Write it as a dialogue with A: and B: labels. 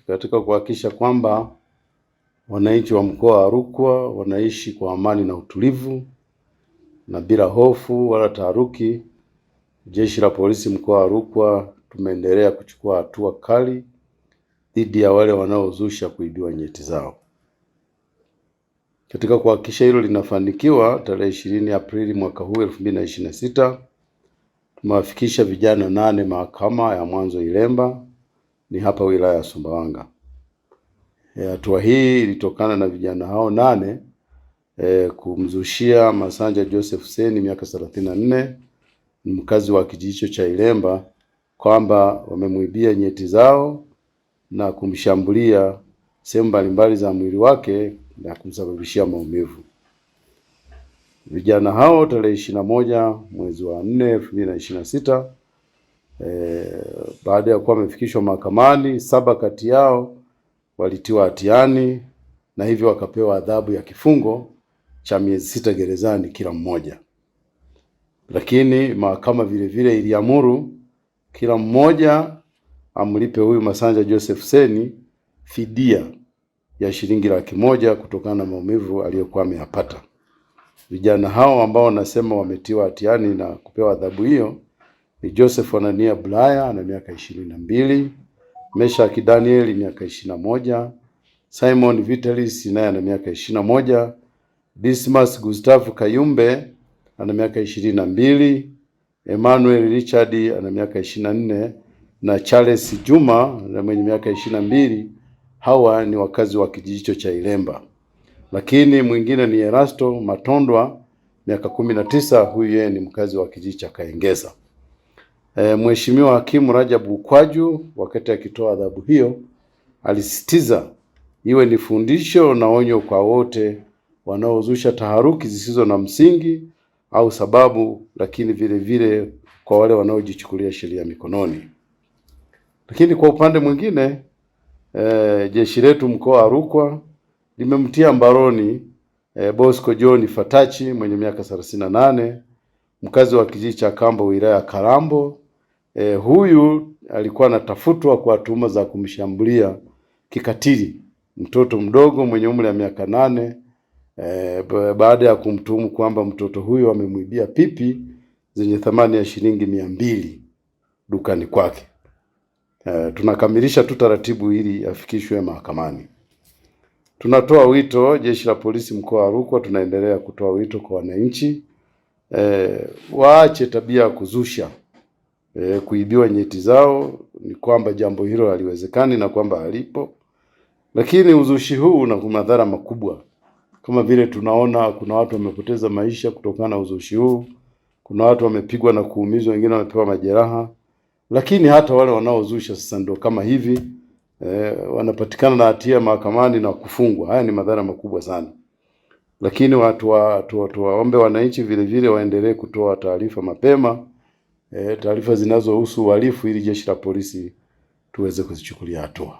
A: katika kuhakikisha kwamba wananchi wa mkoa wa Rukwa wanaishi kwa amani na utulivu na bila hofu wala taharuki. Jeshi la Polisi mkoa wa Rukwa tumeendelea kuchukua hatua kali dhidi ya wale wanaozusha kuibiwa nyeti zao. Katika kuhakikisha hilo linafanikiwa, tarehe 20 Aprili mwaka huu 2026 tumewafikisha vijana 8 mahakama ya mwanzo Ilemba, ni hapa wilaya ya Sumbawanga. Hatua hii ilitokana na vijana hao 8 kumzushia Masanja Joseph Seni miaka 34, ni mkazi wa kijiji cha Ilemba, kwamba wamemuibia nyeti zao na kumshambulia sehemu mbalimbali za mwili wake na kumsababishia maumivu. Vijana hao tarehe 21 mwezi wa 4 2026, baada ya kuwa wamefikishwa mahakamani, 7 kati yao walitiwa hatiani na hivyo wakapewa adhabu ya kifungo cha miezi 6 gerezani kila mmoja. Lakini mahakama vile vile iliamuru kila mmoja amlipe huyu Masanja Joseph Seni fidia ya shilingi 100,000 kutokana na maumivu aliyokuwa ameyapata. Vijana hao ambao wanasema wametiwa hatiani na kupewa adhabu hiyo ni Joseph Anania Bulaya ana miaka 22, Meshaki Daniel miaka 21, Simon Vitalis naye ana miaka 21, Dismas Gustav Kayumbe ana miaka 22, Emmanuel Richard ana miaka 24 na Charles Juma na mwenye miaka 22. Hawa ni wakazi wa kijiji cha Ilemba. Lakini mwingine ni Erasto Matondwa miaka 19, huyu yeye ni mkazi wa kijiji cha Kaengeza. Mheshimiwa Hakimu Rajabu Ukwaju wakati akitoa adhabu hiyo alisisitiza iwe ni fundisho na onyo kwa wote wanaozusha taharuki zisizo na msingi au sababu, lakini vile vile kwa wale wanaojichukulia sheria mikononi. Lakini kwa upande mwingine jeshi letu mkoa wa Rukwa limemtia mbaroni Bosco John Fatachi mwenye miaka 38, mkazi wa kijiji cha Kambo wilaya ya Karambo. Huyu alikuwa anatafutwa kwa tuhuma za kumshambulia kikatili mtoto mdogo mwenye umri wa miaka 8 baada ya kumtuhumu kwamba mtoto huyo amemwibia pipi zenye thamani ya shilingi 200 dukani kwake. Tunakamilisha tu taratibu ili afikishwe mahakamani. Tunatoa wito, jeshi la polisi mkoa wa Rukwa tunaendelea kutoa wito kwa wananchi waache tabia ya kuzusha kuibiwa nyeti zao. Ni kwamba jambo hilo haliwezekani na kwamba halipo, lakini uzushi huu una madhara makubwa, kama vile tunaona kuna watu wamepoteza maisha kutokana na uzushi huu, kuna watu wamepigwa na kuumizwa, wengine wamepewa majeraha. Lakini hata wale wanaozusha sasa ndio kama hivi wanapatikana na hatia mahakamani na kufungwa. Haya ni madhara makubwa sana. Lakini waombe wananchi vile vile waendelee kutoa taarifa mapema, taarifa zinazohusu uhalifu, ili jeshi la polisi tuweze kuzichukulia hatua.